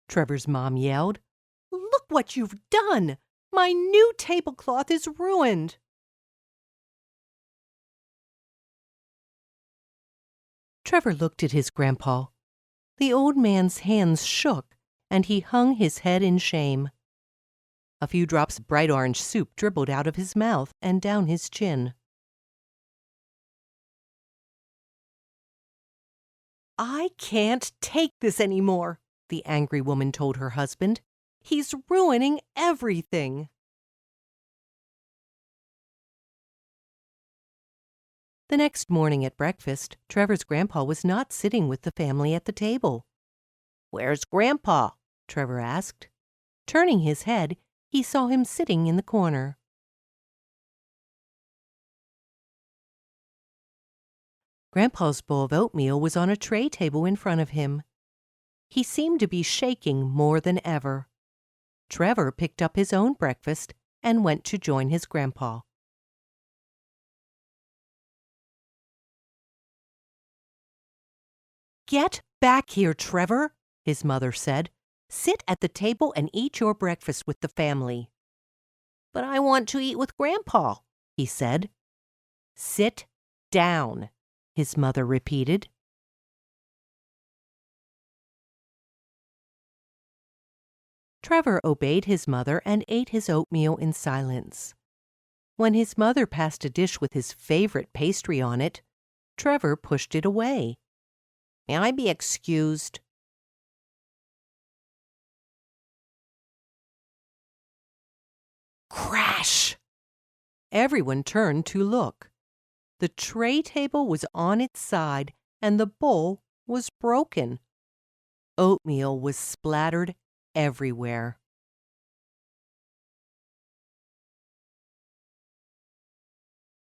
Trevor's mom yelled. "Look what you've done! My new tablecloth is ruined!" Trevor looked at his grandpa. The old man's hands shook, and he hung his head in shame. A few drops of bright orange soup dribbled out of his mouth and down his chin. "I can't take this anymore," the angry woman told her husband. "He's ruining everything." The next morning at breakfast, Trevor's grandpa was not sitting with the family at the table. "Where's Grandpa?" Trevor asked. Turning his head, he saw him sitting in the corner. Grandpa's bowl of oatmeal was on a tray table in front of him. He seemed to be shaking more than ever. Trevor picked up his own breakfast and went to join his grandpa. "Get back here, Trevor," his mother said. "Sit at the table and eat your breakfast with the family." "But I want to eat with Grandpa," he said. "Sit down," his mother repeated. Trevor obeyed his mother and ate his oatmeal in silence. When his mother passed a dish with his favorite pastry on it, Trevor pushed it away. "May I be excused?" Crash! Everyone turned to look. The tray table was on its side and the bowl was broken. Oatmeal was splattered everywhere.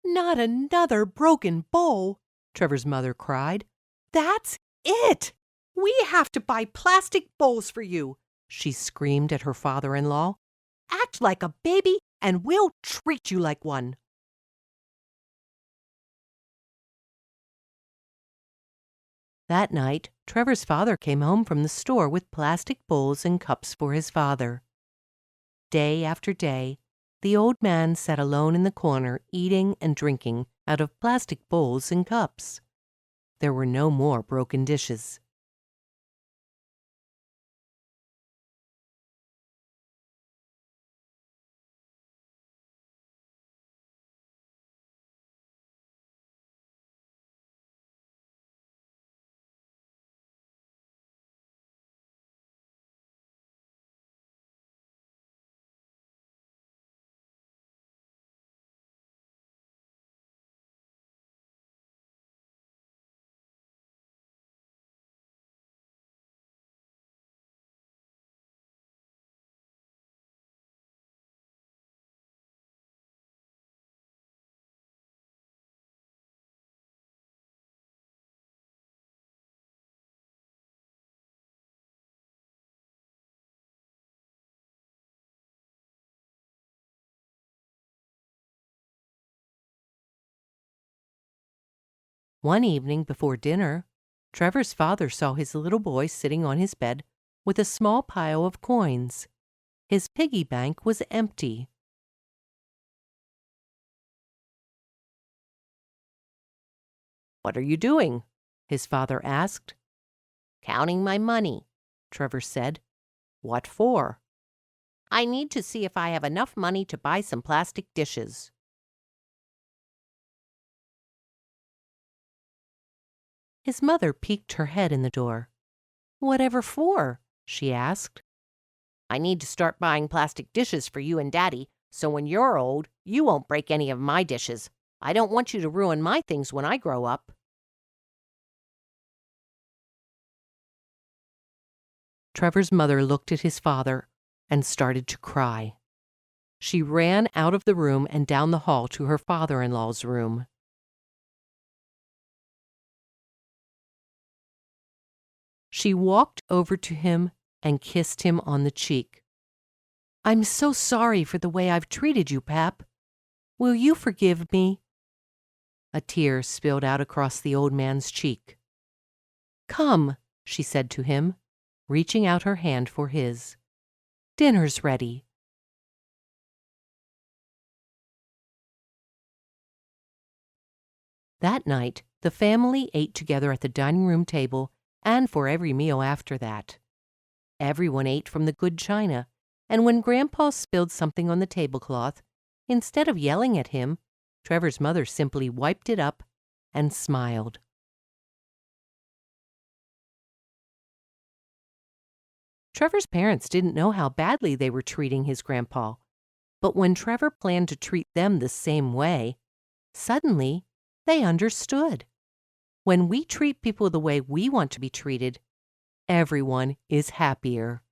"Not another broken bowl!" Trevor's mother cried. "That's it! We have to buy plastic bowls for you!" she screamed at her father-in-law. "Act like a baby and we'll treat you like one." That night, Trevor's father came home from the store with plastic bowls and cups for his father. Day after day, the old man sat alone in the corner eating and drinking out of plastic bowls and cups. There were no more broken dishes. One evening before dinner, Trevor's father saw his little boy sitting on his bed with a small pile of coins. His piggy bank was empty. "What are you doing?" his father asked. "Counting my money," Trevor said. "What for?" "I need to see if I have enough money to buy some plastic dishes." His mother peeked her head in the door. "Whatever for?" she asked. "I need to start buying plastic dishes for you and Daddy, so when you're old, you won't break any of my dishes. I don't want you to ruin my things when I grow up." Trevor's mother looked at his father and started to cry. She ran out of the room and down the hall to her father-in-law's room. She walked over to him and kissed him on the cheek. "I'm so sorry for the way I've treated you, Pap. Will you forgive me?" A tear spilled out across the old man's cheek. "Come," she said to him. reaching out her hand for his. "Dinner's ready." That night, the family ate together at the dining room table and for every meal after that. Everyone ate from the good china, and when Grandpa spilled something on the tablecloth, instead of yelling at him, Trevor's mother simply wiped it up and smiled. Trevor's parents didn't know how badly they were treating his grandpa, but when Trevor planned to treat them the same way, suddenly they understood. When we treat people the way we want to be treated, everyone is happier.